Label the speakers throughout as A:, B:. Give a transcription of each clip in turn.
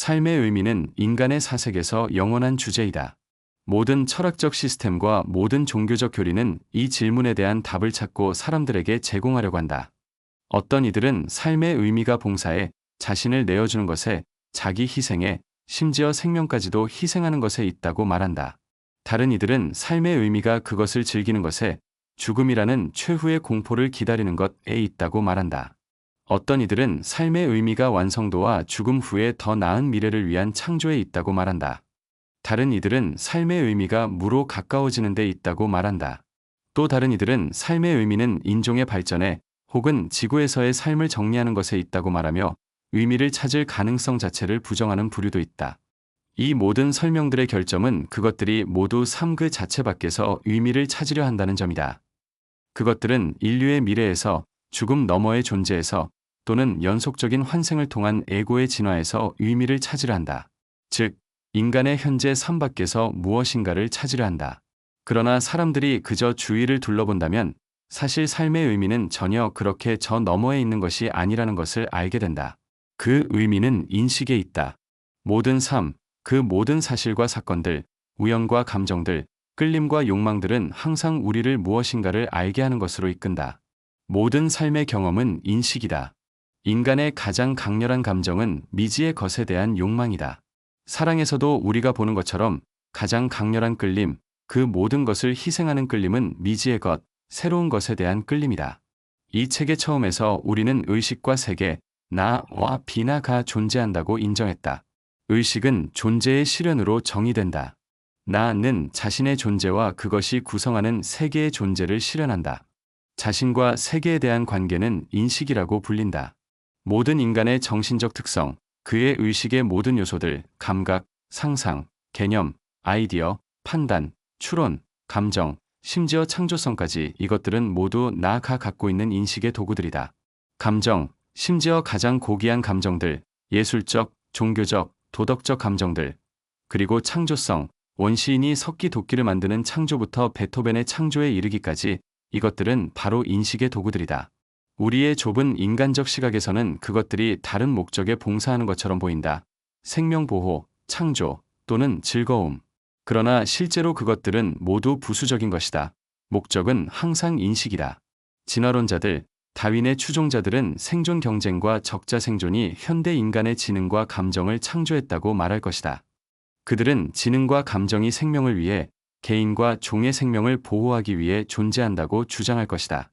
A: 삶의 의미는 인간의 사색에서 영원한 주제이다. 모든 철학적 시스템과 모든 종교적 교리는 이 질문에 대한 답을 찾고 사람들에게 제공하려고 한다. 어떤 이들은 삶의 의미가 봉사에, 자신을 내어주는 것에, 자기 희생에, 심지어 생명까지도 희생하는 것에 있다고 말한다. 다른 이들은 삶의 의미가 그것을 즐기는 것에, 죽음이라는 최후의 공포를 기다리는 것에 있다고 말한다. 어떤 이들은 삶의 의미가 완성도와 죽음 후에 더 나은 미래를 위한 창조에 있다고 말한다. 다른 이들은 삶의 의미가 무로 가까워지는 데 있다고 말한다. 또 다른 이들은 삶의 의미는 인종의 발전에 혹은 지구에서의 삶을 정리하는 것에 있다고 말하며 의미를 찾을 가능성 자체를 부정하는 부류도 있다. 이 모든 설명들의 결점은 그것들이 모두 삶 그 자체 밖에서 의미를 찾으려 한다는 점이다. 그것들은 인류의 미래에서, 죽음 너머의 존재에서, 또는 연속적인 환생을 통한 에고의 진화에서 의미를 찾으려 한다. 즉, 인간의 현재 삶 밖에서 무엇인가를 찾으려 한다. 그러나 사람들이 그저 주위를 둘러본다면 사실 삶의 의미는 전혀 그렇게 저 너머에 있는 것이 아니라는 것을 알게 된다. 그 의미는 인식에 있다. 모든 삶, 그 모든 사실과 사건들, 우연과 감정들, 끌림과 욕망들은 항상 우리를 무엇인가를 알게 하는 것으로 이끈다. 모든 삶의 경험은 인식이다. 인간의 가장 강렬한 감정은 미지의 것에 대한 욕망이다. 사랑에서도 우리가 보는 것처럼 가장 강렬한 끌림, 그 모든 것을 희생하는 끌림은 미지의 것, 새로운 것에 대한 끌림이다. 이 책의 처음에서 우리는 의식과 세계, 나와 비나가 존재한다고 인정했다. 의식은 존재의 실현으로 정의된다. 나는 자신의 존재와 그것이 구성하는 세계의 존재를 실현한다. 자신과 세계에 대한 관계는 인식이라고 불린다. 모든 인간의 정신적 특성, 그의 의식의 모든 요소들, 감각, 상상, 개념, 아이디어, 판단, 추론, 감정, 심지어 창조성까지 이것들은 모두 나가 갖고 있는 인식의 도구들이다. 감정, 심지어 가장 고귀한 감정들, 예술적, 종교적, 도덕적 감정들, 그리고 창조성, 원시인이 석기 도끼를 만드는 창조부터 베토벤의 창조에 이르기까지 이것들은 바로 인식의 도구들이다. 우리의 좁은 인간적 시각에서는 그것들이 다른 목적에 봉사하는 것처럼 보인다. 생명보호, 창조, 또는 즐거움. 그러나 실제로 그것들은 모두 부수적인 것이다. 목적은 항상 인식이다. 진화론자들, 다윈의 추종자들은 생존 경쟁과 적자 생존이 현대 인간의 지능과 감정을 창조했다고 말할 것이다. 그들은 지능과 감정이 생명을 위해, 개인과 종의 생명을 보호하기 위해 존재한다고 주장할 것이다.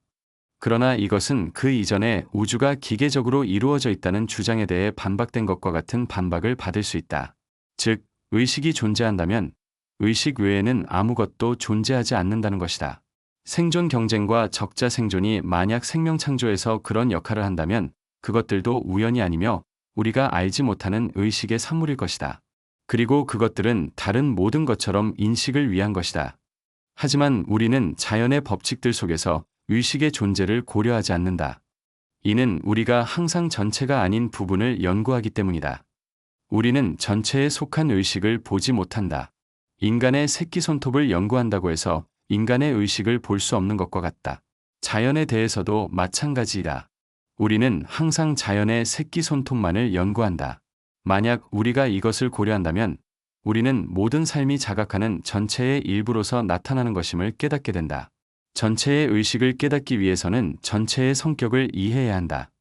A: 그러나 이것은 그 이전에 우주가 기계적으로 이루어져 있다는 주장에 대해 반박된 것과 같은 반박을 받을 수 있다. 즉, 의식이 존재한다면 의식 외에는 아무것도 존재하지 않는다는 것이다. 생존 경쟁과 적자 생존이 만약 생명 창조에서 그런 역할을 한다면 그것들도 우연이 아니며 우리가 알지 못하는 의식의 산물일 것이다. 그리고 그것들은 다른 모든 것처럼 인식을 위한 것이다. 하지만 우리는 자연의 법칙들 속에서 의식의 존재를 고려하지 않는다. 이는 우리가 항상 전체가 아닌 부분을 연구하기 때문이다. 우리는 전체에 속한 의식을 보지 못한다. 인간의 새끼손톱을 연구한다고 해서 인간의 의식을 볼 수 없는 것과 같다. 자연에 대해서도 마찬가지이다. 우리는 항상 자연의 새끼손톱만을 연구한다. 만약 우리가 이것을 고려한다면 우리는 모든 삶이 자각하는 전체의 일부로서 나타나는 것임을 깨닫게 된다. 전체의 의식을 깨닫기 위해서는 전체의 성격을 이해해야 한다.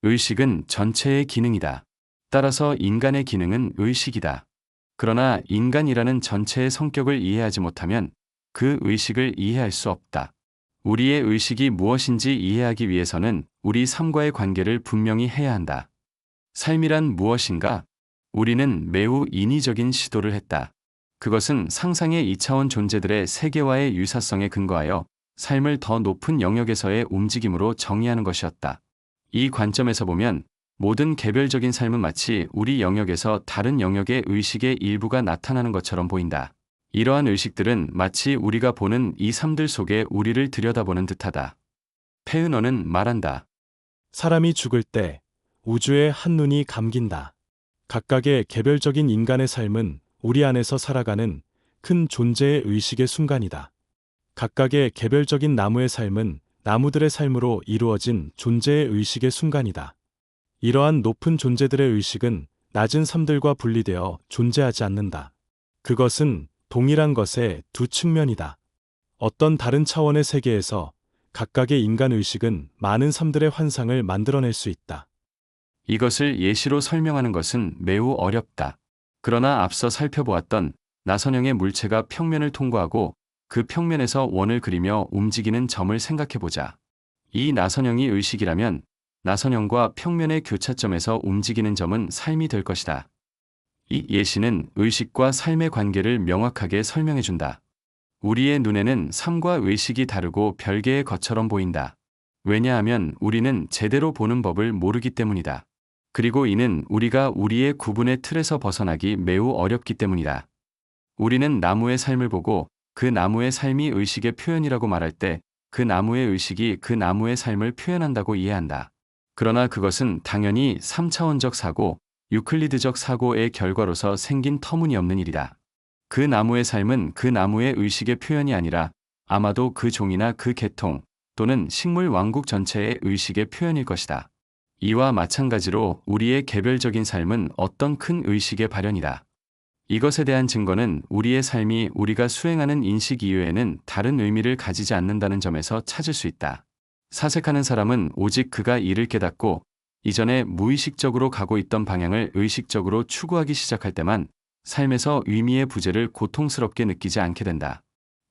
A: 의식은 전체의 기능이다. 따라서 인간의 기능은 의식이다. 그러나 인간이라는 전체의 성격을 이해하지 못하면 그 의식을 이해할 수 없다. 우리의 의식이 무엇인지 이해하기 위해서는 우리 삶과의 관계를 분명히 해야 한다. 삶이란 무엇인가? 우리는 매우 인위적인 시도를 했다. 그것은 상상의 2차원 존재들의 세계와의 유사성에 근거하여 삶을 더 높은 영역에서의 움직임으로 정의하는 것이었다. 이 관점에서 보면 모든 개별적인 삶은 마치 우리 영역에서 다른 영역의 의식의 일부가 나타나는 것처럼 보인다. 이러한 의식들은 마치 우리가 보는 이 삶들 속에 우리를 들여다보는 듯하다. 페은어는 말한다.
B: 사람이 죽을 때 우주의 한눈이 감긴다. 각각의 개별적인 인간의 삶은 우리 안에서 살아가는 큰 존재의 의식의 순간이다. 각각의 개별적인 나무의 삶은 나무들의 삶으로 이루어진 존재의 의식의 순간이다. 이러한 높은 존재들의 의식은 낮은 삶들과 분리되어 존재하지 않는다. 그것은 동일한 것의 두 측면이다. 어떤 다른 차원의 세계에서 각각의 인간 의식은 많은 삶들의 환상을 만들어낼 수 있다.
A: 이것을 예시로 설명하는 것은 매우 어렵다. 그러나 앞서 살펴보았던 나선형의 물체가 평면을 통과하고 그 평면에서 원을 그리며 움직이는 점을 생각해보자. 이 나선형이 의식이라면 나선형과 평면의 교차점에서 움직이는 점은 삶이 될 것이다. 이 예시는 의식과 삶의 관계를 명확하게 설명해준다. 우리의 눈에는 삶과 의식이 다르고 별개의 것처럼 보인다. 왜냐하면 우리는 제대로 보는 법을 모르기 때문이다. 그리고 이는 우리가 우리의 구분의 틀에서 벗어나기 매우 어렵기 때문이다. 우리는 나무의 삶을 보고 그 나무의 삶이 의식의 표현이라고 말할 때 그 나무의 의식이 그 나무의 삶을 표현한다고 이해한다. 그러나 그것은 당연히 3차원적 사고, 유클리드적 사고의 결과로서 생긴 터무니없는 일이다. 그 나무의 삶은 그 나무의 의식의 표현이 아니라 아마도 그 종이나 그 계통 또는 식물 왕국 전체의 의식의 표현일 것이다. 이와 마찬가지로 우리의 개별적인 삶은 어떤 큰 의식의 발현이다. 이것에 대한 증거는 우리의 삶이 우리가 수행하는 인식 이외에는 다른 의미를 가지지 않는다는 점에서 찾을 수 있다. 사색하는 사람은 오직 그가 이를 깨닫고 이전에 무의식적으로 가고 있던 방향을 의식적으로 추구하기 시작할 때만 삶에서 의미의 부재를 고통스럽게 느끼지 않게 된다.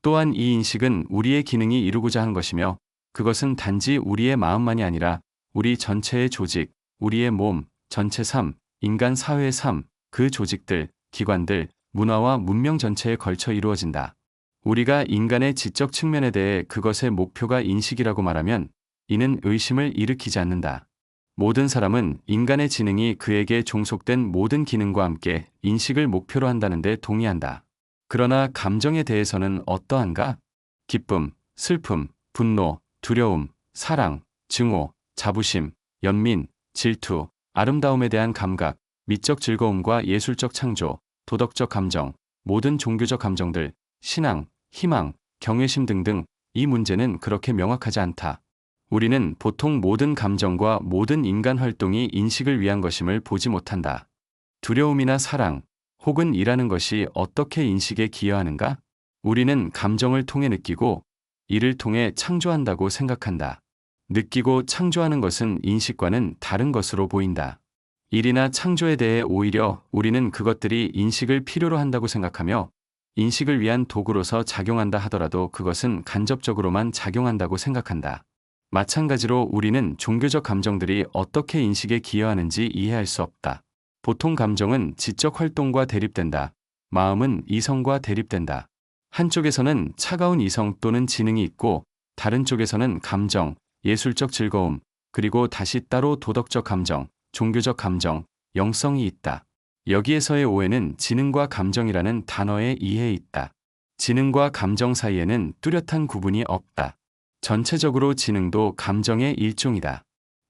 A: 또한 이 인식은 우리의 기능이 이루고자 하는 것이며 그것은 단지 우리의 마음만이 아니라 우리 전체의 조직, 우리의 몸, 전체 삶, 인간 사회의 삶, 그 조직들, 기관들, 문화와 문명 전체에 걸쳐 이루어진다. 우리가 인간의 지적 측면에 대해 그것의 목표가 인식이라고 말하면 이는 의심을 일으키지 않는다. 모든 사람은 인간의 지능이 그에게 종속된 모든 기능과 함께 인식을 목표로 한다는 데 동의한다. 그러나 감정에 대해서는 어떠한가? 기쁨, 슬픔, 분노, 두려움, 사랑, 증오, 자부심, 연민, 질투, 아름다움에 대한 감각, 미적 즐거움과 예술적 창조, 도덕적 감정, 모든 종교적 감정들, 신앙, 희망, 경외심 등등 이 문제는 그렇게 명확하지 않다. 우리는 보통 모든 감정과 모든 인간 활동이 인식을 위한 것임을 보지 못한다. 두려움이나 사랑, 혹은 이라는 것이 어떻게 인식에 기여하는가? 우리는 감정을 통해 느끼고 이를 통해 창조한다고 생각한다. 느끼고 창조하는 것은 인식과는 다른 것으로 보인다. 일이나 창조에 대해 오히려 우리는 그것들이 인식을 필요로 한다고 생각하며 인식을 위한 도구로서 작용한다 하더라도 그것은 간접적으로만 작용한다고 생각한다. 마찬가지로 우리는 종교적 감정들이 어떻게 인식에 기여하는지 이해할 수 없다. 보통 감정은 지적 활동과 대립된다. 마음은 이성과 대립된다. 한쪽에서는 차가운 이성 또는 지능이 있고 다른 쪽에서는 감정, 예술적 즐거움, 그리고 다시 따로 도덕적 감정, 종교적 감정, 영성이 있다. 여기에서의 오해는 지능과 감정이라는 단어의 이해에 있다. 지능과 감정 사이에는 뚜렷한 구분이 없다. 전체적으로 지능도 감정의 일종이다.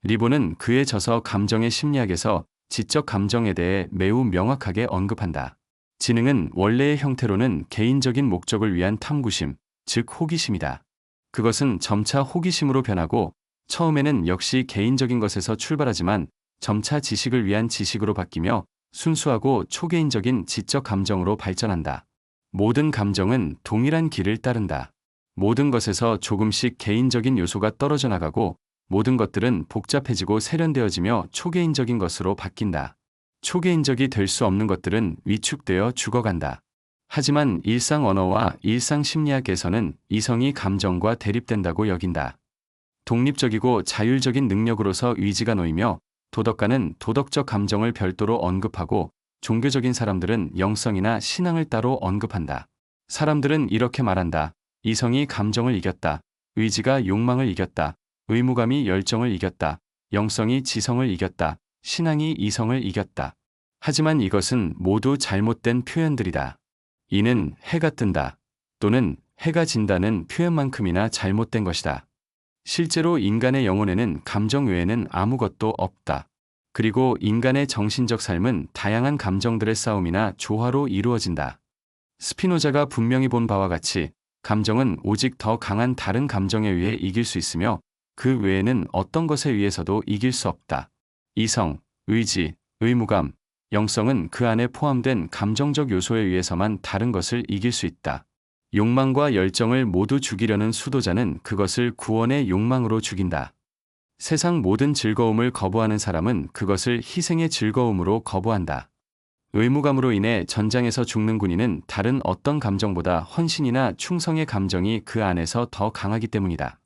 A: 리보는 그의 저서 감정의 심리학에서 지적 감정에 대해 매우 명확하게 언급한다. 지능은 원래의 형태로는 개인적인 목적을 위한 탐구심, 즉 호기심이다. 그것은 점차 호기심으로 변하고 처음에는 역시 개인적인 것에서 출발하지만 점차 지식을 위한 지식으로 바뀌며 순수하고 초개인적인 지적 감정으로 발전한다. 모든 감정은 동일한 길을 따른다. 모든 것에서 조금씩 개인적인 요소가 떨어져 나가고 모든 것들은 복잡해지고 세련되어지며 초개인적인 것으로 바뀐다. 초개인적이 될 수 없는 것들은 위축되어 죽어간다. 하지만 일상 언어와 일상 심리학에서는 이성이 감정과 대립된다고 여긴다. 독립적이고 자율적인 능력으로서 의지가 놓이며 도덕가는 도덕적 감정을 별도로 언급하고 종교적인 사람들은 영성이나 신앙을 따로 언급한다. 사람들은 이렇게 말한다. 이성이 감정을 이겼다. 의지가 욕망을 이겼다. 의무감이 열정을 이겼다. 영성이 지성을 이겼다. 신앙이 이성을 이겼다. 하지만 이것은 모두 잘못된 표현들이다. 이는 해가 뜬다 또는 해가 진다는 표현만큼이나 잘못된 것이다. 실제로 인간의 영혼에는 감정 외에는 아무것도 없다. 그리고 인간의 정신적 삶은 다양한 감정들의 싸움이나 조화로 이루어진다. 스피노자가 분명히 본 바와 같이 감정은 오직 더 강한 다른 감정에 의해 이길 수 있으며 그 외에는 어떤 것에 의해서도 이길 수 없다. 이성, 의지, 의무감, 영성은 그 안에 포함된 감정적 요소에 의해서만 다른 것을 이길 수 있다. 욕망과 열정을 모두 죽이려는 수도자는 그것을 구원의 욕망으로 죽인다. 세상 모든 즐거움을 거부하는 사람은 그것을 희생의 즐거움으로 거부한다. 의무감으로 인해 전장에서 죽는 군인은 다른 어떤 감정보다 헌신이나 충성의 감정이 그 안에서 더 강하기 때문이다.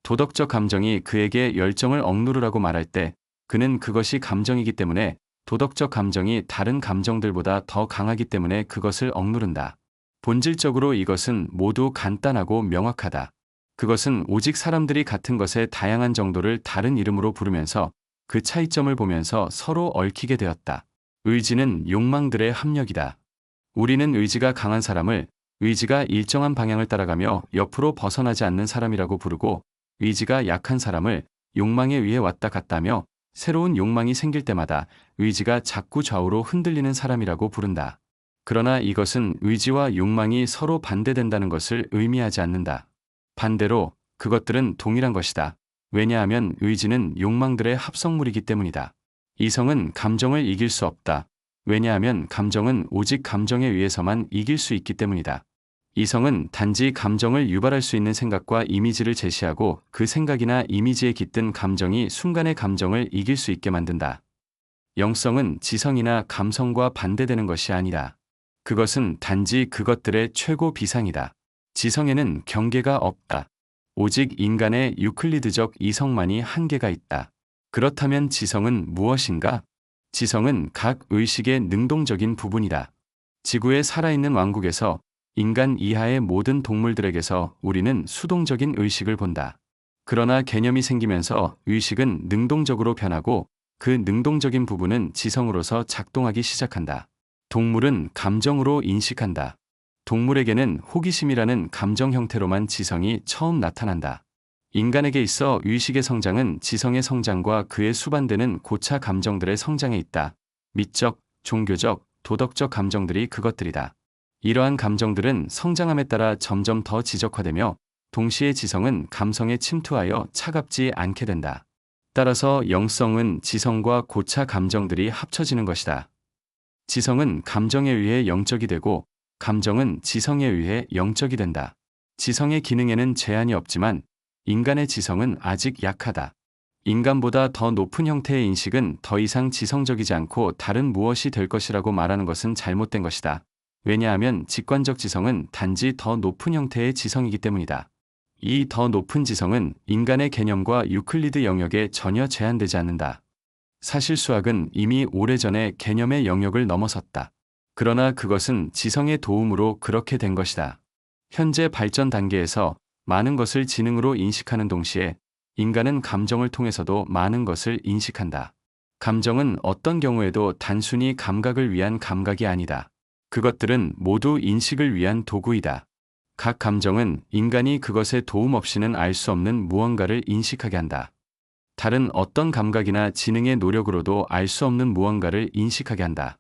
A: 도덕적 감정이 그에게 열정을 억누르라고 말할 때 그는 그것이 감정이기 때문에 도덕적 감정이 다른 감정들보다 더 강하기 때문에 그것을 억누른다. 본질적으로 이것은 모두 간단하고 명확하다. 그것은 오직 사람들이 같은 것의 다양한 정도를 다른 이름으로 부르면서 그 차이점을 보면서 서로 얽히게 되었다. 의지는 욕망들의 합력이다. 우리는 의지가 강한 사람을 의지가 일정한 방향을 따라가며 옆으로 벗어나지 않는 사람이라고 부르고, 의지가 약한 사람을 욕망에 의해 왔다 갔다 하며 새로운 욕망이 생길 때마다 의지가 자꾸 좌우로 흔들리는 사람이라고 부른다. 그러나 이것은 의지와 욕망이 서로 반대된다는 것을 의미하지 않는다. 반대로 그것들은 동일한 것이다. 왜냐하면 의지는 욕망들의 합성물이기 때문이다. 이성은 감정을 이길 수 없다. 왜냐하면 감정은 오직 감정에 의해서만 이길 수 있기 때문이다. 이성은 단지 감정을 유발할 수 있는 생각과 이미지를 제시하고 그 생각이나 이미지에 깃든 감정이 순간의 감정을 이길 수 있게 만든다. 영성은 지성이나 감성과 반대되는 것이 아니라 그것은 단지 그것들의 최고 비상이다. 지성에는 경계가 없다. 오직 인간의 유클리드적 이성만이 한계가 있다. 그렇다면 지성은 무엇인가? 지성은 각 의식의 능동적인 부분이다. 지구의 살아있는 왕국에서 인간 이하의 모든 동물들에게서 우리는 수동적인 의식을 본다. 그러나 개념이 생기면서 의식은 능동적으로 변하고 그 능동적인 부분은 지성으로서 작동하기 시작한다. 동물은 감정으로 인식한다. 동물에게는 호기심이라는 감정 형태로만 지성이 처음 나타난다. 인간에게 있어 의식의 성장은 지성의 성장과 그에 수반되는 고차 감정들의 성장에 있다. 미적, 종교적, 도덕적 감정들이 그것들이다. 이러한 감정들은 성장함에 따라 점점 더 지적화되며 동시에 지성은 감성에 침투하여 차갑지 않게 된다. 따라서 영성은 지성과 고차 감정들이 합쳐지는 것이다. 지성은 감정에 의해 영적이 되고 감정은 지성에 의해 영적이 된다. 지성의 기능에는 제한이 없지만 인간의 지성은 아직 약하다. 인간보다 더 높은 형태의 인식은 더 이상 지성적이지 않고 다른 무엇이 될 것이라고 말하는 것은 잘못된 것이다. 왜냐하면 직관적 지성은 단지 더 높은 형태의 지성이기 때문이다. 이 더 높은 지성은 인간의 개념과 유클리드 영역에 전혀 제한되지 않는다. 사실 수학은 이미 오래전에 개념의 영역을 넘어섰다. 그러나 그것은 지성의 도움으로 그렇게 된 것이다. 현재 발전 단계에서 많은 것을 지능으로 인식하는 동시에 인간은 감정을 통해서도 많은 것을 인식한다. 감정은 어떤 경우에도 단순히 감각을 위한 감각이 아니다. 그것들은 모두 인식을 위한 도구이다. 각 감정은 인간이 그것의 도움 없이는 알 수 없는 무언가를 인식하게 한다. 다른 어떤 감각이나 지능의 노력으로도 알 수 없는 무언가를 인식하게 한다.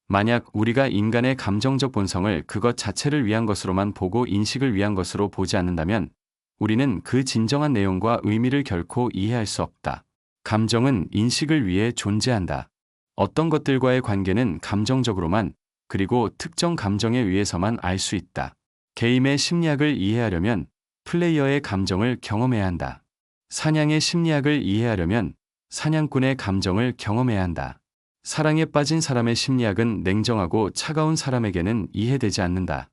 A: 만약 우리가 인간의 감정적 본성을 그것 자체를 위한 것으로만 보고 인식을 위한 것으로 보지 않는다면 우리는 그 진정한 내용과 의미를 결코 이해할 수 없다. 감정은 인식을 위해 존재한다. 어떤 것들과의 관계는 감정적으로만, 그리고 특정 감정에 의해서만 알 수 있다. 게임의 심리학을 이해하려면 플레이어의 감정을 경험해야 한다. 사냥의 심리학을 이해하려면 사냥꾼의 감정을 경험해야 한다. 사랑에 빠진 사람의 심리학은 냉정하고 차가운 사람에게는 이해되지 않는다.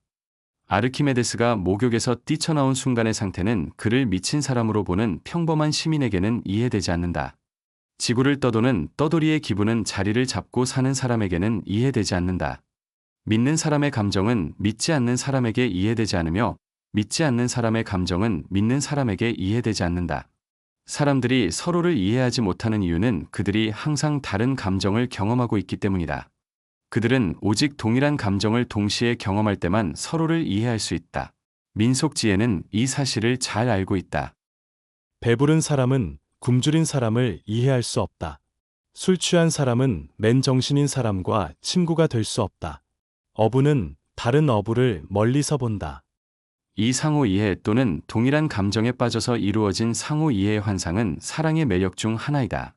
A: 아르키메데스가 목욕에서 뛰쳐나온 순간의 상태는 그를 미친 사람으로 보는 평범한 시민에게는 이해되지 않는다. 지구를 떠도는 떠돌이의 기분은 자리를 잡고 사는 사람에게는 이해되지 않는다. 믿는 사람의 감정은 믿지 않는 사람에게 이해되지 않으며 믿지 않는 사람의 감정은 믿는 사람에게 이해되지 않는다. 사람들이 서로를 이해하지 못하는 이유는 그들이 항상 다른 감정을 경험하고 있기 때문이다. 그들은 오직 동일한 감정을 동시에 경험할 때만 서로를 이해할 수 있다. 민속지혜는 이 사실을 잘 알고 있다.
B: 배부른 사람은 굶주린 사람을 이해할 수 없다. 술 취한 사람은 맨정신인 사람과 친구가 될 수 없다. 어부는 다른 어부를 멀리서 본다.
A: 이 상호 이해 또는 동일한 감정에 빠져서 이루어진 상호 이해의 환상은 사랑의 매력 중 하나이다.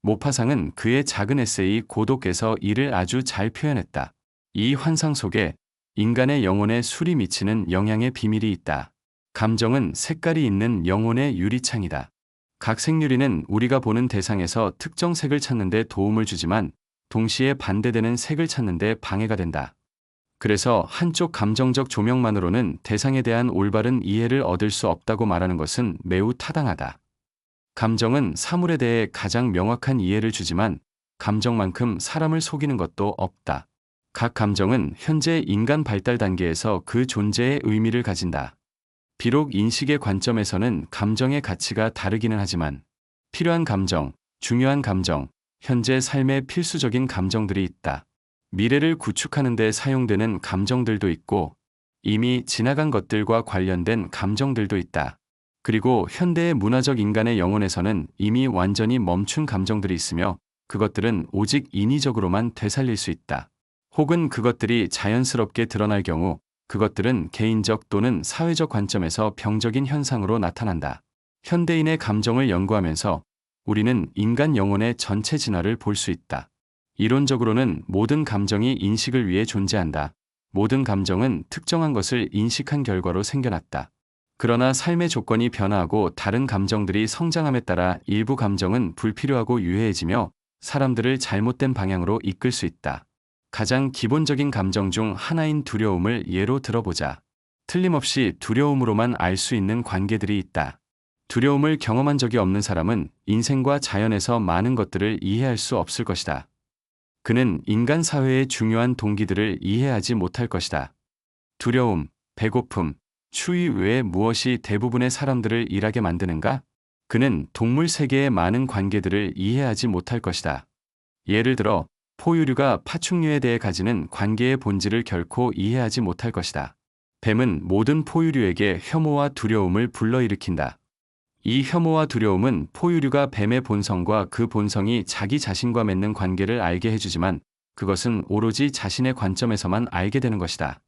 A: 모파상은 그의 작은 에세이 고독에서 이를 아주 잘 표현했다. 이 환상 속에 인간의 영혼에 술이 미치는 영향의 비밀이 있다. 감정은 색깔이 있는 영혼의 유리창이다. 각 색유리는 우리가 보는 대상에서 특정 색을 찾는 데 도움을 주지만 동시에 반대되는 색을 찾는 데 방해가 된다. 그래서 한쪽 감정적 조명만으로는 대상에 대한 올바른 이해를 얻을 수 없다고 말하는 것은 매우 타당하다. 감정은 사물에 대해 가장 명확한 이해를 주지만 감정만큼 사람을 속이는 것도 없다. 각 감정은 현재 인간 발달 단계에서 그 존재의 의미를 가진다. 비록 인식의 관점에서는 감정의 가치가 다르기는 하지만 필요한 감정, 중요한 감정, 현재 삶의 필수적인 감정들이 있다. 미래를 구축하는 데 사용되는 감정들도 있고 이미 지나간 것들과 관련된 감정들도 있다. 그리고 현대의 문화적 인간의 영혼에서는 이미 완전히 멈춘 감정들이 있으며 그것들은 오직 인위적으로만 되살릴 수 있다. 혹은 그것들이 자연스럽게 드러날 경우 그것들은 개인적 또는 사회적 관점에서 병적인 현상으로 나타난다. 현대인의 감정을 연구하면서 우리는 인간 영혼의 전체 진화를 볼 수 있다. 이론적으로는 모든 감정이 인식을 위해 존재한다. 모든 감정은 특정한 것을 인식한 결과로 생겨났다. 그러나 삶의 조건이 변화하고 다른 감정들이 성장함에 따라 일부 감정은 불필요하고 유해해지며 사람들을 잘못된 방향으로 이끌 수 있다. 가장 기본적인 감정 중 하나인 두려움을 예로 들어보자. 틀림없이 두려움으로만 알 수 있는 관계들이 있다. 두려움을 경험한 적이 없는 사람은 인생과 자연에서 많은 것들을 이해할 수 없을 것이다. 그는 인간 사회의 중요한 동기들을 이해하지 못할 것이다. 두려움, 배고픔, 추위 외에 무엇이 대부분의 사람들을 일하게 만드는가? 그는 동물 세계의 많은 관계들을 이해하지 못할 것이다. 예를 들어 포유류가 파충류에 대해 가지는 관계의 본질을 결코 이해하지 못할 것이다. 뱀은 모든 포유류에게 혐오와 두려움을 불러일으킨다. 이 혐오와 두려움은 포유류가 뱀의 본성과 그 본성이 자기 자신과 맺는 관계를 알게 해주지만 그것은 오로지 자신의 관점에서만 알게 되는 것이다.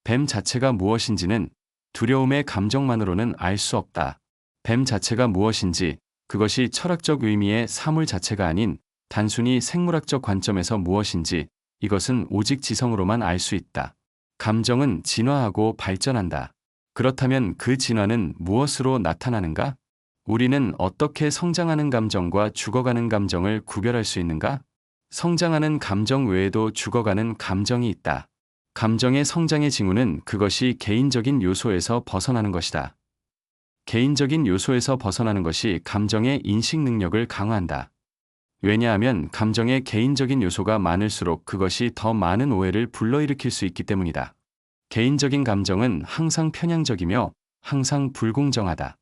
A: 뱀 자체가 무엇인지는 두려움의 감정만으로는 알 수 없다. 뱀 자체가 무엇인지, 그것이 철학적 의미의 사물 자체가 아닌 단순히 생물학적 관점에서 무엇인지, 이것은 오직 지성으로만 알 수 있다. 감정은 진화하고 발전한다. 그렇다면 그 진화는 무엇으로 나타나는가? 우리는 어떻게 성장하는 감정과 죽어가는 감정을 구별할 수 있는가? 성장하는 감정 외에도 죽어가는 감정이 있다. 감정의 성장의 징후는 그것이 개인적인 요소에서 벗어나는 것이다. 개인적인 요소에서 벗어나는 것이 감정의 인식 능력을 강화한다. 왜냐하면 감정의 개인적인 요소가 많을수록 그것이 더 많은 오해를 불러일으킬 수 있기 때문이다. 개인적인 감정은 항상 편향적이며 항상 불공정하다.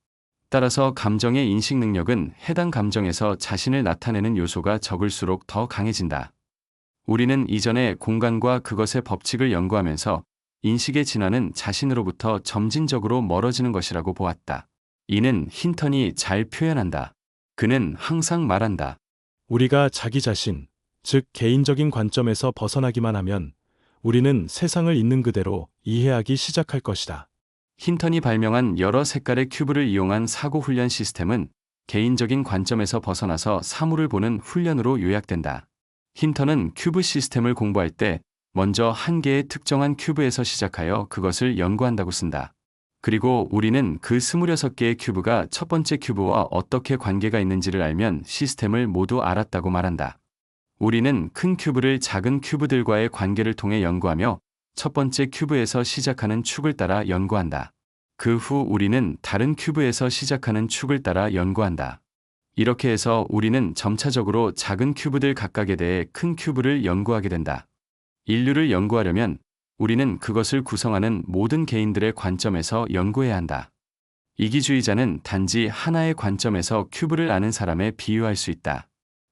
A: 따라서 감정의 인식 능력은 해당 감정에서 자신을 나타내는 요소가 적을수록 더 강해진다. 우리는 이전에 공간과 그것의 법칙을 연구하면서 인식의 진화는 자신으로부터 점진적으로 멀어지는 것이라고 보았다. 이는 힌턴이 잘 표현한다. 그는 항상 말한다.
B: 우리가 자기 자신, 즉 개인적인 관점에서 벗어나기만 하면 우리는 세상을 있는 그대로 이해하기 시작할 것이다.
A: 힌턴이 발명한 여러 색깔의 큐브를 이용한 사고 훈련 시스템은 개인적인 관점에서 벗어나서 사물을 보는 훈련으로 요약된다. 힌턴은 큐브 시스템을 공부할 때 먼저 한 개의 특정한 큐브에서 시작하여 그것을 연구한다고 쓴다. 그리고 우리는 그 26개의 큐브가 첫 번째 큐브와 어떻게 관계가 있는지를 알면 시스템을 모두 알았다고 말한다. 우리는 큰 큐브를 작은 큐브들과의 관계를 통해 연구하며 첫 번째 큐브에서 시작하는 축을 따라 연구한다. 그 후 우리는 다른 큐브에서 시작하는 축을 따라 연구한다. 이렇게 해서 우리는 점차적으로 작은 큐브들 각각에 대해 큰 큐브를 연구하게 된다. 인류를 연구하려면 우리는 그것을 구성하는 모든 개인들의 관점에서 연구해야 한다. 이기주의자는 단지 하나의 관점에서 큐브를 아는 사람에 비유할 수 있다.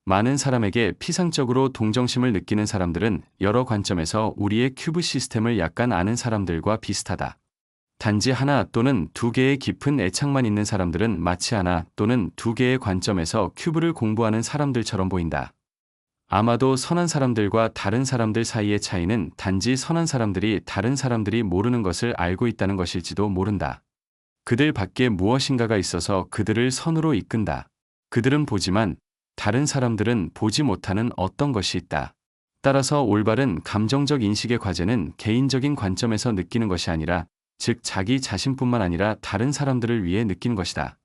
A: 많은 사람에게 피상적으로 동정심을 느끼는 사람들은 여러 관점에서 우리의 큐브 시스템을 약간 아는 사람들과 비슷하다. 단지 하나 또는 두 개의 깊은 애착만 있는 사람들은 마치 하나 또는 두 개의 관점에서 큐브를 공부하는 사람들처럼 보인다. 아마도 선한 사람들과 다른 사람들 사이의 차이는 단지 선한 사람들이 다른 사람들이 모르는 것을 알고 있다는 것일지도 모른다. 그들 밖에 무엇인가가 있어서 그들을 선으로 이끈다. 그들은 보지만 다른 사람들은 보지 못하는 어떤 것이 있다. 따라서 올바른 감정적 인식의 과제는 개인적인 관점에서 느끼는 것이 아니라, 즉 자기 자신뿐만 아니라 다른 사람들을 위해 느끼는 것이다.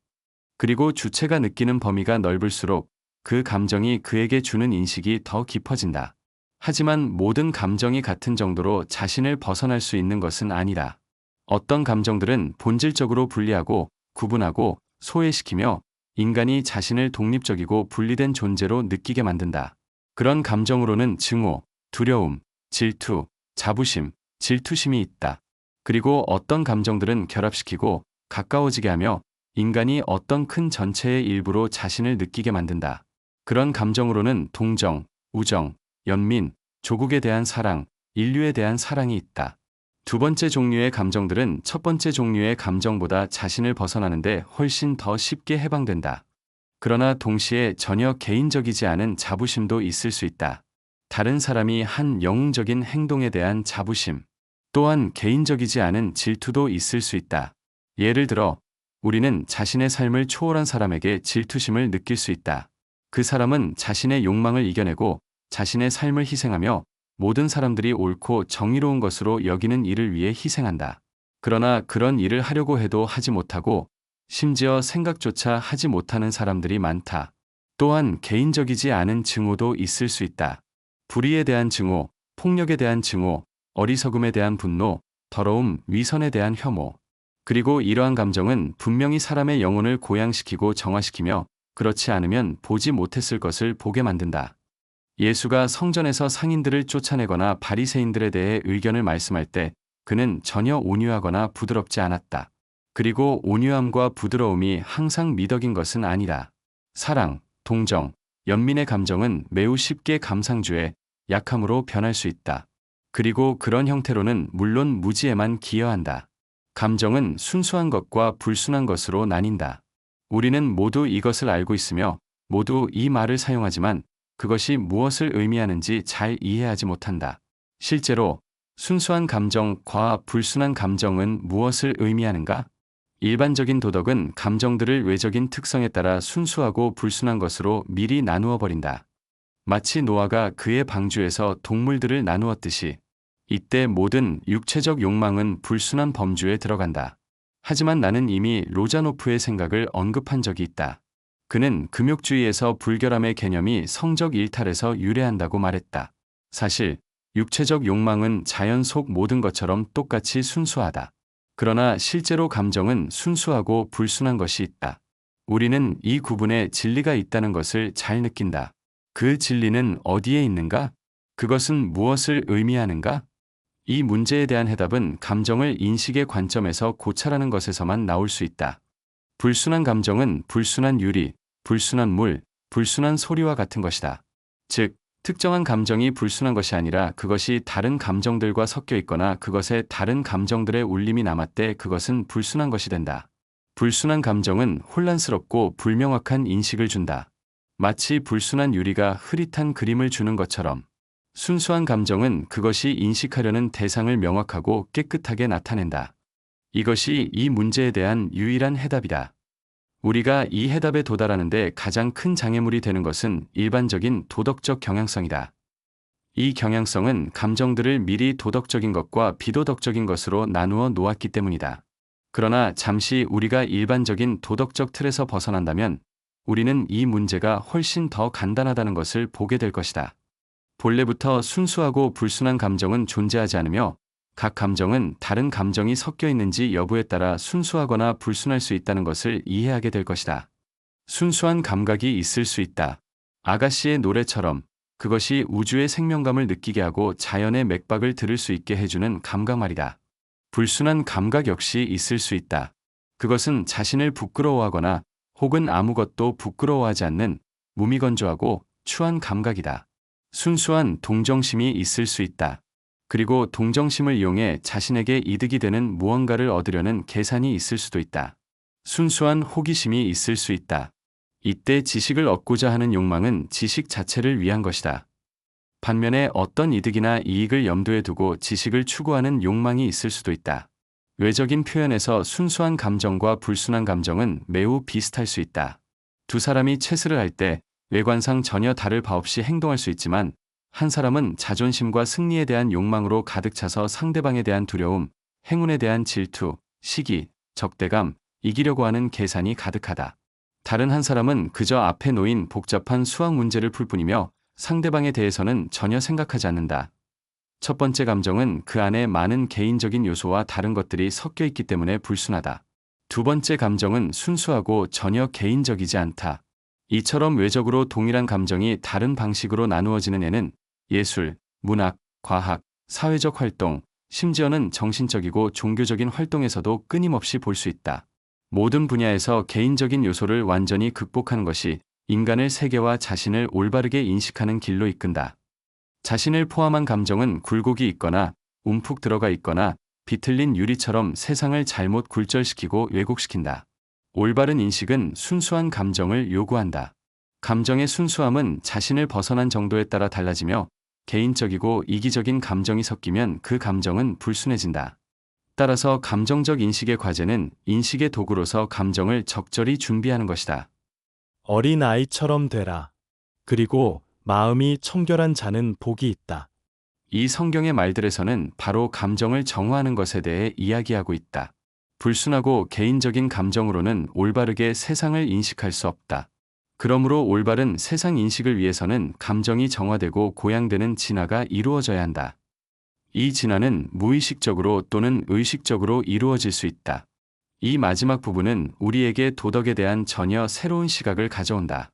A: 그리고 주체가 느끼는 범위가 넓을수록 그 감정이 그에게 주는 인식이 더 깊어진다. 하지만 모든 감정이 같은 정도로 자신을 벗어날 수 있는 것은 아니다. 어떤 감정들은 본질적으로 분리하고 구분하고 소외시키며 인간이 자신을 독립적이고 분리된 존재로 느끼게 만든다. 그런 감정으로는 증오, 두려움, 질투, 자부심, 질투심이 있다. 그리고 어떤 감정들은 결합시키고 가까워지게 하며 인간이 어떤 큰 전체의 일부로 자신을 느끼게 만든다. 그런 감정으로는 동정, 우정, 연민, 조국에 대한 사랑, 인류에 대한 사랑이 있다. 두 번째 종류의 감정들은 첫 번째 종류의 감정보다 자신을 벗어나는데 훨씬 더 쉽게 해방된다. 그러나 동시에 전혀 개인적이지 않은 자부심도 있을 수 있다. 다른 사람이 한 영웅적인 행동에 대한 자부심, 또한 개인적이지 않은 질투도 있을 수 있다. 예를 들어, 우리는 자신의 삶을 초월한 사람에게 질투심을 느낄 수 있다. 그 사람은 자신의 욕망을 이겨내고 자신의 삶을 희생하며 모든 사람들이 옳고 정의로운 것으로 여기는 일을 위해 희생한다. 그러나 그런 일을 하려고 해도 하지 못하고 심지어 생각조차 하지 못하는 사람들이 많다. 또한 개인적이지 않은 증오도 있을 수 있다. 불의에 대한 증오, 폭력에 대한 증오, 어리석음에 대한 분노, 더러움, 위선에 대한 혐오. 그리고 이러한 감정은 분명히 사람의 영혼을 고양시키고 정화시키며 그렇지 않으면 보지 못했을 것을 보게 만든다. 예수가 성전에서 상인들을 쫓아내거나 바리새인들에 대해 의견을 말씀할 때 그는 전혀 온유하거나 부드럽지 않았다. 그리고 온유함과 부드러움이 항상 미덕인 것은 아니다. 사랑, 동정, 연민의 감정은 매우 쉽게 감상주에 약함으로 변할 수 있다. 그리고 그런 형태로는 물론 무지에만 기여한다. 감정은 순수한 것과 불순한 것으로 나뉜다. 우리는 모두 이것을 알고 있으며 모두 이 말을 사용하지만 그것이 무엇을 의미하는지 잘 이해하지 못한다. 실제로 순수한 감정과 불순한 감정은 무엇을 의미하는가? 일반적인 도덕은 감정들을 외적인 특성에 따라 순수하고 불순한 것으로 미리 나누어 버린다. 마치 노아가 그의 방주에서 동물들을 나누었듯이 이때 모든 육체적 욕망은 불순한 범주에 들어간다. 하지만 나는 이미 로자노프의 생각을 언급한 적이 있다. 그는 금욕주의에서 불결함의 개념이 성적 일탈에서 유래한다고 말했다. 사실 육체적 욕망은 자연 속 모든 것처럼 똑같이 순수하다. 그러나 실제로 감정은 순수하고 불순한 것이 있다. 우리는 이 구분에 진리가 있다는 것을 잘 느낀다. 그 진리는 어디에 있는가? 그것은 무엇을 의미하는가? 이 문제에 대한 해답은 감정을 인식의 관점에서 고찰하는 것에서만 나올 수 있다. 불순한 감정은 불순한 유리, 불순한 물, 불순한 소리와 같은 것이다. 즉, 특정한 감정이 불순한 것이 아니라 그것이 다른 감정들과 섞여 있거나 그것에 다른 감정들의 울림이 남았대 그것은 불순한 것이 된다. 불순한 감정은 혼란스럽고 불명확한 인식을 준다. 마치 불순한 유리가 흐릿한 그림을 주는 것처럼 순수한 감정은 그것이 인식하려는 대상을 명확하고 깨끗하게 나타낸다. 이것이 이 문제에 대한 유일한 해답이다. 우리가 이 해답에 도달하는데 가장 큰 장애물이 되는 것은 일반적인 도덕적 경향성이다. 이 경향성은 감정들을 미리 도덕적인 것과 비도덕적인 것으로 나누어 놓았기 때문이다. 그러나 잠시 우리가 일반적인 도덕적 틀에서 벗어난다면 우리는 이 문제가 훨씬 더 간단하다는 것을 보게 될 것이다. 본래부터 순수하고 불순한 감정은 존재하지 않으며 각 감정은 다른 감정이 섞여 있는지 여부에 따라 순수하거나 불순할 수 있다는 것을 이해하게 될 것이다. 순수한 감각이 있을 수 있다. 아가씨의 노래처럼 그것이 우주의 생명감을 느끼게 하고 자연의 맥박을 들을 수 있게 해주는 감각 말이다. 불순한 감각 역시 있을 수 있다. 그것은 자신을 부끄러워하거나 혹은 아무것도 부끄러워하지 않는 무미건조하고 추한 감각이다. 순수한 동정심이 있을 수 있다. 그리고 동정심을 이용해 자신에게 이득이 되는 무언가를 얻으려는 계산이 있을 수도 있다. 순수한 호기심이 있을 수 있다. 이때 지식을 얻고자 하는 욕망은 지식 자체를 위한 것이다. 반면에 어떤 이득이나 이익을 염두에 두고 지식을 추구하는 욕망이 있을 수도 있다. 외적인 표현에서 순수한 감정과 불순한 감정은 매우 비슷할 수 있다. 두 사람이 체스를 할 때 외관상 전혀 다를 바 없이 행동할 수 있지만 한 사람은 자존심과 승리에 대한 욕망으로 가득 차서 상대방에 대한 두려움, 행운에 대한 질투, 시기, 적대감, 이기려고 하는 계산이 가득하다. 다른 한 사람은 그저 앞에 놓인 복잡한 수학 문제를 풀 뿐이며 상대방에 대해서는 전혀 생각하지 않는다. 첫 번째 감정은 그 안에 많은 개인적인 요소와 다른 것들이 섞여 있기 때문에 불순하다. 두 번째 감정은 순수하고 전혀 개인적이지 않다. 이처럼 외적으로 동일한 감정이 다른 방식으로 나누어지는 애는 예술, 문학, 과학, 사회적 활동, 심지어는 정신적이고 종교적인 활동에서도 끊임없이 볼 수 있다. 모든 분야에서 개인적인 요소를 완전히 극복하는 것이 인간을 세계와 자신을 올바르게 인식하는 길로 이끈다. 자신을 포함한 감정은 굴곡이 있거나 움푹 들어가 있거나 비틀린 유리처럼 세상을 잘못 굴절시키고 왜곡시킨다. 올바른 인식은 순수한 감정을 요구한다. 감정의 순수함은 자신을 벗어난 정도에 따라 달라지며 개인적이고 이기적인 감정이 섞이면 그 감정은 불순해진다. 따라서 감정적 인식의 과제는 인식의 도구로서 감정을 적절히 준비하는 것이다.
B: 어린 아이처럼 되라. 그리고 마음이 청결한 자는 복이 있다.
A: 이 성경의 말들에서는 바로 감정을 정화하는 것에 대해 이야기하고 있다. 불순하고 개인적인 감정으로는 올바르게 세상을 인식할 수 없다. 그러므로 올바른 세상 인식을 위해서는 감정이 정화되고 고양되는 진화가 이루어져야 한다. 이 진화는 무의식적으로 또는 의식적으로 이루어질 수 있다. 이 마지막 부분은 우리에게 도덕에 대한 전혀 새로운 시각을 가져온다.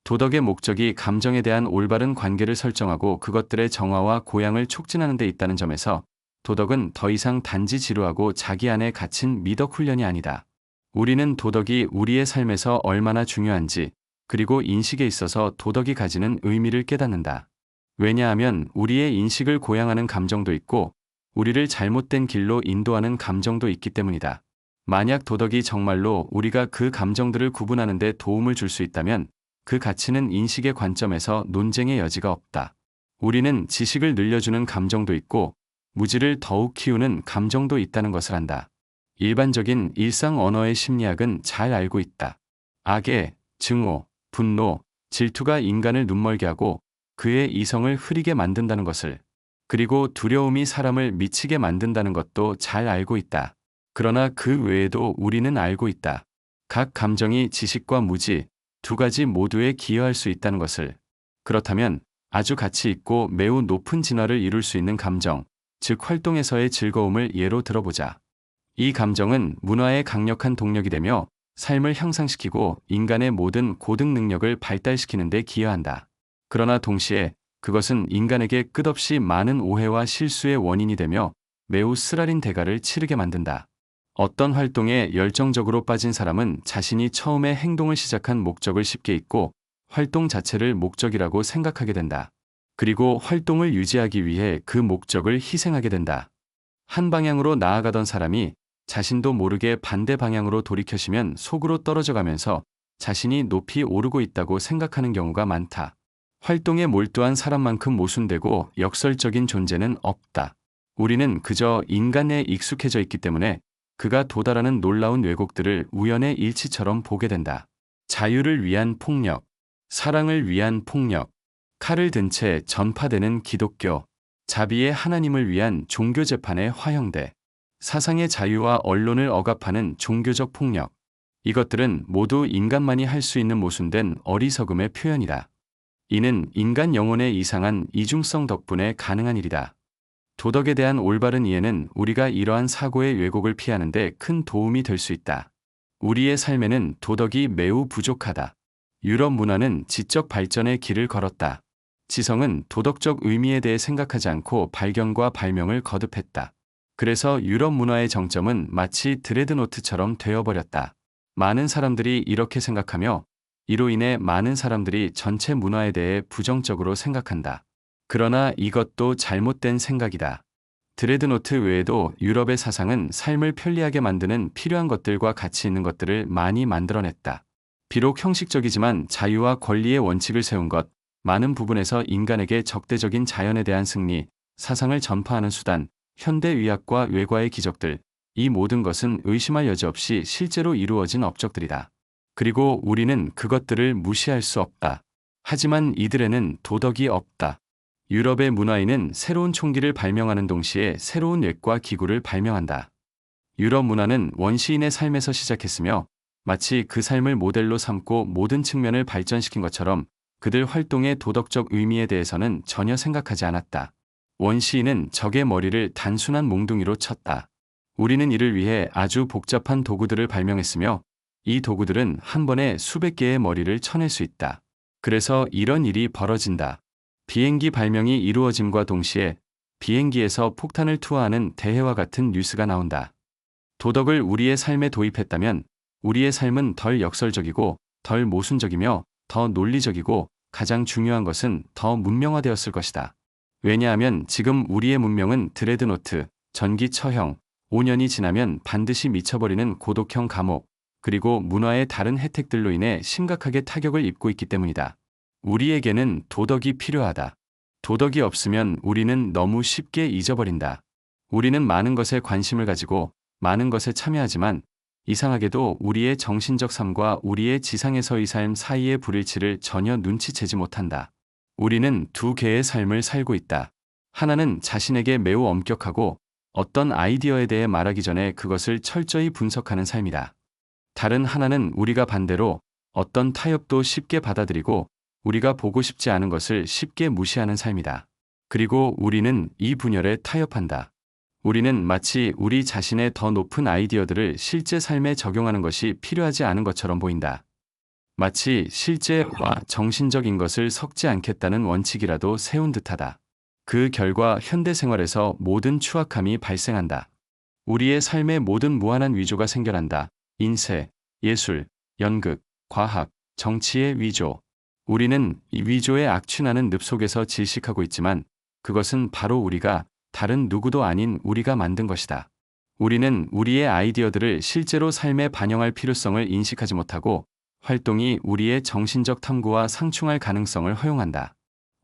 A: 도덕의 목적이 감정에 대한 올바른 관계를 설정하고 그것들의 정화와 고양을 촉진하는 데 있다는 점에서 도덕은 더 이상 단지 지루하고 자기 안에 갇힌 미덕 훈련이 아니다. 우리는 도덕이 우리의 삶에서 얼마나 중요한지, 그리고 인식에 있어서 도덕이 가지는 의미를 깨닫는다. 왜냐하면 우리의 인식을 고양하는 감정도 있고 우리를 잘못된 길로 인도하는 감정도 있기 때문이다. 만약 도덕이 정말로 우리가 그 감정들을 구분하는 데 도움을 줄 수 있다면 그 가치는 인식의 관점에서 논쟁의 여지가 없다. 우리는 지식을 늘려주는 감정도 있고 무지를 더욱 키우는 감정도 있다는 것을 안다. 일반적인 일상 언어의 심리학은 잘 알고 있다. 악의, 증오, 분노, 질투가 인간을 눈멀게 하고 그의 이성을 흐리게 만든다는 것을, 그리고 두려움이 사람을 미치게 만든다는 것도 잘 알고 있다. 그러나 그 외에도 우리는 알고 있다. 각 감정이 지식과 무지, 두 가지 모두에 기여할 수 있다는 것을. 그렇다면 아주 가치 있고 매우 높은 진화를 이룰 수 있는 감정, 즉 활동에서의 즐거움을 예로 들어보자. 이 감정은 문화의 강력한 동력이 되며 삶을 향상시키고 인간의 모든 고등 능력을 발달시키는 데 기여한다. 그러나 동시에 그것은 인간에게 끝없이 많은 오해와 실수의 원인이 되며 매우 쓰라린 대가를 치르게 만든다. 어떤 활동에 열정적으로 빠진 사람은 자신이 처음에 행동을 시작한 목적을 쉽게 잊고 활동 자체를 목적이라고 생각하게 된다. 그리고 활동을 유지하기 위해 그 목적을 희생하게 된다. 한 방향으로 나아가던 사람이 자신도 모르게 반대 방향으로 돌이켜시면 속으로 떨어져 가면서 자신이 높이 오르고 있다고 생각하는 경우가 많다. 활동에 몰두한 사람만큼 모순되고 역설적인 존재는 없다. 우리는 그저 인간에 익숙해져 있기 때문에 그가 도달하는 놀라운 왜곡들을 우연의 일치처럼 보게 된다. 자유를 위한 폭력, 사랑을 위한 폭력, 칼을 든 채 전파되는 기독교, 자비의 하나님을 위한 종교 재판의 화형대, 사상의 자유와 언론을 억압하는 종교적 폭력. 이것들은 모두 인간만이 할 수 있는 모순된 어리석음의 표현이다. 이는 인간 영혼의 이상한 이중성 덕분에 가능한 일이다. 도덕에 대한 올바른 이해는 우리가 이러한 사고의 왜곡을 피하는 데 큰 도움이 될 수 있다. 우리의 삶에는 도덕이 매우 부족하다. 유럽 문화는 지적 발전의 길을 걸었다. 지성은 도덕적 의미에 대해 생각하지 않고 발견과 발명을 거듭했다. 그래서 유럽 문화의 정점은 마치 드레드노트처럼 되어버렸다. 많은 사람들이 이렇게 생각하며 이로 인해 많은 사람들이 전체 문화에 대해 부정적으로 생각한다. 그러나 이것도 잘못된 생각이다. 드레드노트 외에도 유럽의 사상은 삶을 편리하게 만드는 필요한 것들과 가치 있는 것들을 많이 만들어냈다. 비록 형식적이지만 자유와 권리의 원칙을 세운 것, 많은 부분에서 인간에게 적대적인 자연에 대한 승리, 사상을 전파하는 수단, 현대의학과 외과의 기적들, 이 모든 것은 의심할 여지 없이 실제로 이루어진 업적들이다. 그리고 우리는 그것들을 무시할 수 없다. 하지만 이들에는 도덕이 없다. 유럽의 문화인은 새로운 총기를 발명하는 동시에 새로운 뇌과 기구를 발명한다. 유럽 문화는 원시인의 삶에서 시작했으며 마치 그 삶을 모델로 삼고 모든 측면을 발전시킨 것처럼 그들 활동의 도덕적 의미에 대해서는 전혀 생각하지 않았다. 원시인은 적의 머리를 단순한 몽둥이로 쳤다. 우리는 이를 위해 아주 복잡한 도구들을 발명했으며 이 도구들은 한 번에 수백 개의 머리를 쳐낼 수 있다. 그래서 이런 일이 벌어진다. 비행기 발명이 이루어짐과 동시에 비행기에서 폭탄을 투하하는 대해와 같은 뉴스가 나온다. 도덕을 우리의 삶에 도입했다면 우리의 삶은 덜 역설적이고 덜 모순적이며 더 논리적이고 가장 중요한 것은 더 문명화되었을 것이다. 왜냐하면 지금 우리의 문명은 드레드노트, 전기 처형, 5년이 지나면 반드시 미쳐버리는 고독형 감옥, 그리고 문화의 다른 혜택들로 인해 심각하게 타격을 입고 있기 때문이다. 우리에게는 도덕이 필요하다. 도덕이 없으면 우리는 너무 쉽게 잊어버린다. 우리는 많은 것에 관심을 가지고 많은 것에 참여하지만 이상하게도 우리의 정신적 삶과 우리의 지상에서의 삶 사이의 불일치를 전혀 눈치채지 못한다. 우리는 두 개의 삶을 살고 있다. 하나는 자신에게 매우 엄격하고 어떤 아이디어에 대해 말하기 전에 그것을 철저히 분석하는 삶이다. 다른 하나는 우리가 반대로 어떤 타협도 쉽게 받아들이고 우리가 보고 싶지 않은 것을 쉽게 무시하는 삶이다. 그리고 우리는 이 분열에 타협한다. 우리는 마치 우리 자신의 더 높은 아이디어들을 실제 삶에 적용하는 것이 필요하지 않은 것처럼 보인다. 마치 실제와 정신적인 것을 섞지 않겠다는 원칙이라도 세운 듯하다. 그 결과 현대 생활에서 모든 추악함이 발생한다. 우리의 삶의 모든 무한한 위조가 생겨난다. 인쇄, 예술, 연극, 과학, 정치의 위조. 우리는 이 위조의 악취나는 늪 속에서 질식하고 있지만 그것은 바로 우리가 다른 누구도 아닌 우리가 만든 것이다. 우리는 우리의 아이디어들을 실제로 삶에 반영할 필요성을 인식하지 못하고 활동이 우리의 정신적 탐구와 상충할 가능성을 허용한다.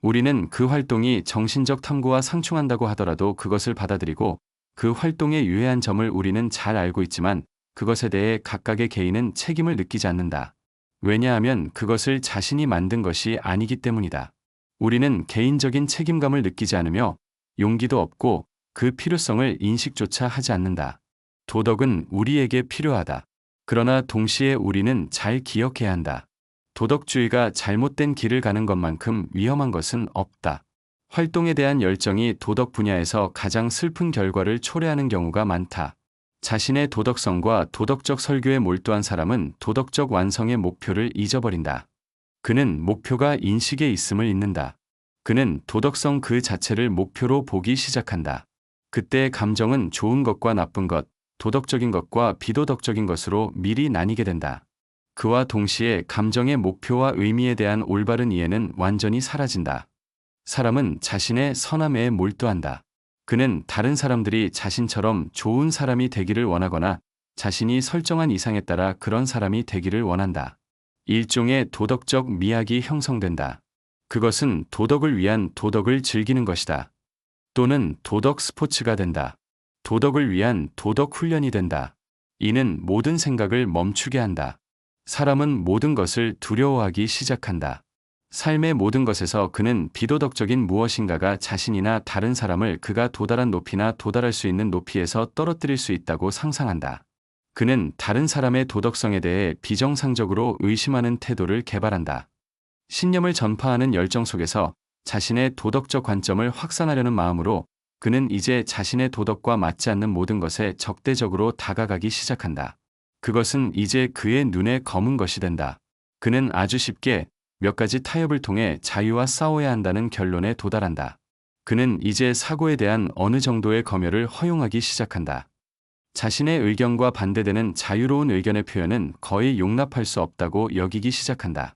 A: 우리는 그 활동이 정신적 탐구와 상충한다고 하더라도 그것을 받아들이고 그 활동의 유해한 점을 우리는 잘 알고 있지만 그것에 대해 각각의 개인은 책임을 느끼지 않는다. 왜냐하면 그것을 자신이 만든 것이 아니기 때문이다. 우리는 개인적인 책임감을 느끼지 않으며 용기도 없고 그 필요성을 인식조차 하지 않는다. 도덕은 우리에게 필요하다. 그러나 동시에 우리는 잘 기억해야 한다. 도덕주의가 잘못된 길을 가는 것만큼 위험한 것은 없다. 활동에 대한 열정이 도덕 분야에서 가장 슬픈 결과를 초래하는 경우가 많다. 자신의 도덕성과 도덕적 설교에 몰두한 사람은 도덕적 완성의 목표를 잊어버린다. 그는 목표가 인식에 있음을 잊는다. 그는 도덕성 그 자체를 목표로 보기 시작한다. 그때의 감정은 좋은 것과 나쁜 것, 도덕적인 것과 비도덕적인 것으로 미리 나뉘게 된다. 그와 동시에 감정의 목표와 의미에 대한 올바른 이해는 완전히 사라진다. 사람은 자신의 선함에 몰두한다. 그는 다른 사람들이 자신처럼 좋은 사람이 되기를 원하거나 자신이 설정한 이상에 따라 그런 사람이 되기를 원한다. 일종의 도덕적 미학이 형성된다. 그것은 도덕을 위한 도덕을 즐기는 것이다. 또는 도덕 스포츠가 된다. 도덕을 위한 도덕 훈련이 된다. 이는 모든 생각을 멈추게 한다. 사람은 모든 것을 두려워하기 시작한다. 삶의 모든 것에서 그는 비도덕적인 무엇인가가 자신이나 다른 사람을 그가 도달한 높이나 도달할 수 있는 높이에서 떨어뜨릴 수 있다고 상상한다. 그는 다른 사람의 도덕성에 대해 비정상적으로 의심하는 태도를 개발한다. 신념을 전파하는 열정 속에서 자신의 도덕적 관점을 확산하려는 마음으로 그는 이제 자신의 도덕과 맞지 않는 모든 것에 적대적으로 다가가기 시작한다. 그것은 이제 그의 눈에 검은 것이 된다. 그는 아주 쉽게 몇 가지 타협을 통해 자유와 싸워야 한다는 결론에 도달한다. 그는 이제 사고에 대한 어느 정도의 검열을 허용하기 시작한다. 자신의 의견과 반대되는 자유로운 의견의 표현은 거의 용납할 수 없다고 여기기 시작한다.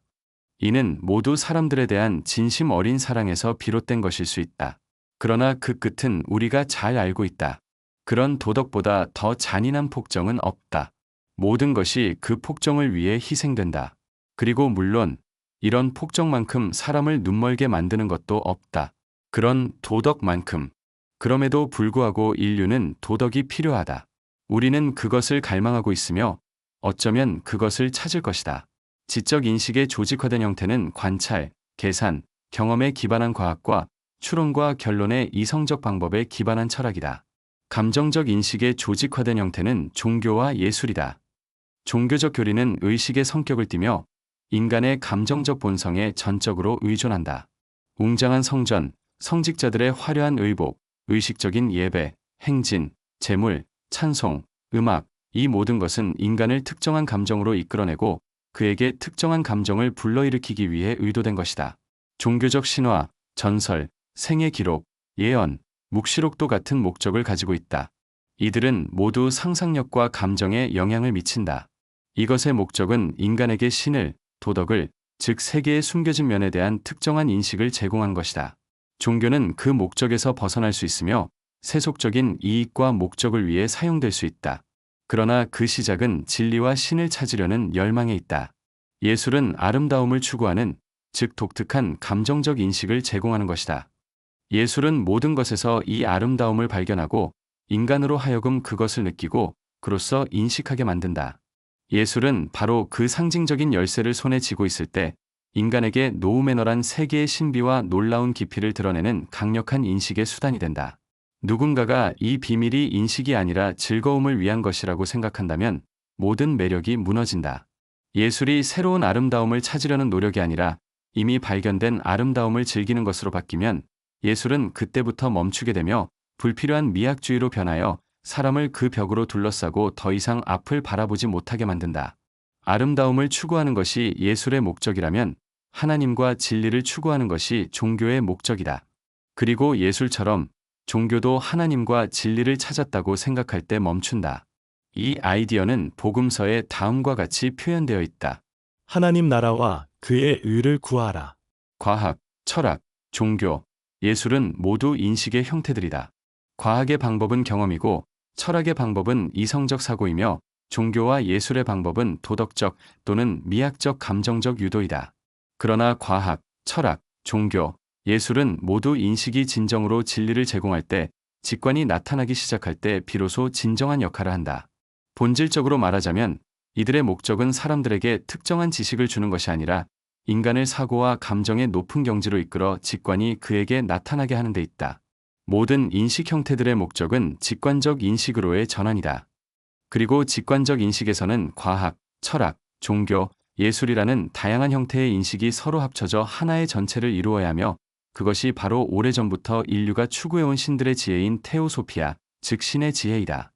A: 이는 모두 사람들에 대한 진심 어린 사랑에서 비롯된 것일 수 있다. 그러나 그 끝은 우리가 잘 알고 있다. 그런 도덕보다 더 잔인한 폭정은 없다. 모든 것이 그 폭정을 위해 희생된다. 그리고 물론 이런 폭정만큼 사람을 눈멀게 만드는 것도 없다. 그런 도덕만큼. 그럼에도 불구하고 인류는 도덕이 필요하다. 우리는 그것을 갈망하고 있으며 어쩌면 그것을 찾을 것이다. 지적 인식의 조직화된 형태는 관찰, 계산, 경험에 기반한 과학과 추론과 결론의 이성적 방법에 기반한 철학이다. 감정적 인식의 조직화된 형태는 종교와 예술이다. 종교적 교리는 의식의 성격을 띠며 인간의 감정적 본성에 전적으로 의존한다. 웅장한 성전, 성직자들의 화려한 의복, 의식적인 예배, 행진, 제물, 찬송, 음악, 이 모든 것은 인간을 특정한 감정으로 이끌어내고 그에게 특정한 감정을 불러일으키기 위해 의도된 것이다. 종교적 신화, 전설, 생애 기록, 예언, 묵시록도 같은 목적을 가지고 있다. 이들은 모두 상상력과 감정에 영향을 미친다. 이것의 목적은 인간에게 신을, 도덕을, 즉 세계의 숨겨진 면에 대한 특정한 인식을 제공한 것이다. 종교는 그 목적에서 벗어날 수 있으며 세속적인 이익과 목적을 위해 사용될 수 있다. 그러나 그 시작은 진리와 신을 찾으려는 열망에 있다. 예술은 아름다움을 추구하는, 즉 독특한 감정적 인식을 제공하는 것이다. 예술은 모든 것에서 이 아름다움을 발견하고 인간으로 하여금 그것을 느끼고 그로써 인식하게 만든다. 예술은 바로 그 상징적인 열쇠를 손에 쥐고 있을 때 인간에게 노우매너란 세계의 신비와 놀라운 깊이를 드러내는 강력한 인식의 수단이 된다. 누군가가 이 비밀이 인식이 아니라 즐거움을 위한 것이라고 생각한다면 모든 매력이 무너진다. 예술이 새로운 아름다움을 찾으려는 노력이 아니라 이미 발견된 아름다움을 즐기는 것으로 바뀌면 예술은 그때부터 멈추게 되며 불필요한 미학주의로 변하여 사람을 그 벽으로 둘러싸고 더 이상 앞을 바라보지 못하게 만든다. 아름다움을 추구하는 것이 예술의 목적이라면 하나님과 진리를 추구하는 것이 종교의 목적이다. 그리고 예술처럼 종교도 하나님과 진리를 찾았다고 생각할 때 멈춘다. 이 아이디어는 복음서에 다음과 같이 표현되어 있다.
B: 하나님 나라와 그의 의를 구하라.
A: 과학, 철학, 종교, 예술은 모두 인식의 형태들이다. 과학의 방법은 경험이고 철학의 방법은 이성적 사고이며 종교와 예술의 방법은 도덕적 또는 미학적 감정적 유도이다. 그러나 과학, 철학, 종교, 예술은 모두 인식이 진정으로 진리를 제공할 때, 직관이 나타나기 시작할 때 비로소 진정한 역할을 한다. 본질적으로 말하자면 이들의 목적은 사람들에게 특정한 지식을 주는 것이 아니라 인간을 사고와 감정의 높은 경지로 이끌어 직관이 그에게 나타나게 하는 데 있다. 모든 인식 형태들의 목적은 직관적 인식으로의 전환이다. 그리고 직관적 인식에서는 과학, 철학, 종교, 예술이라는 다양한 형태의 인식이 서로 합쳐져 하나의 전체를 이루어야 하며 그것이 바로 오래전부터 인류가 추구해온 신들의 지혜인 테오소피아, 즉 신의 지혜이다.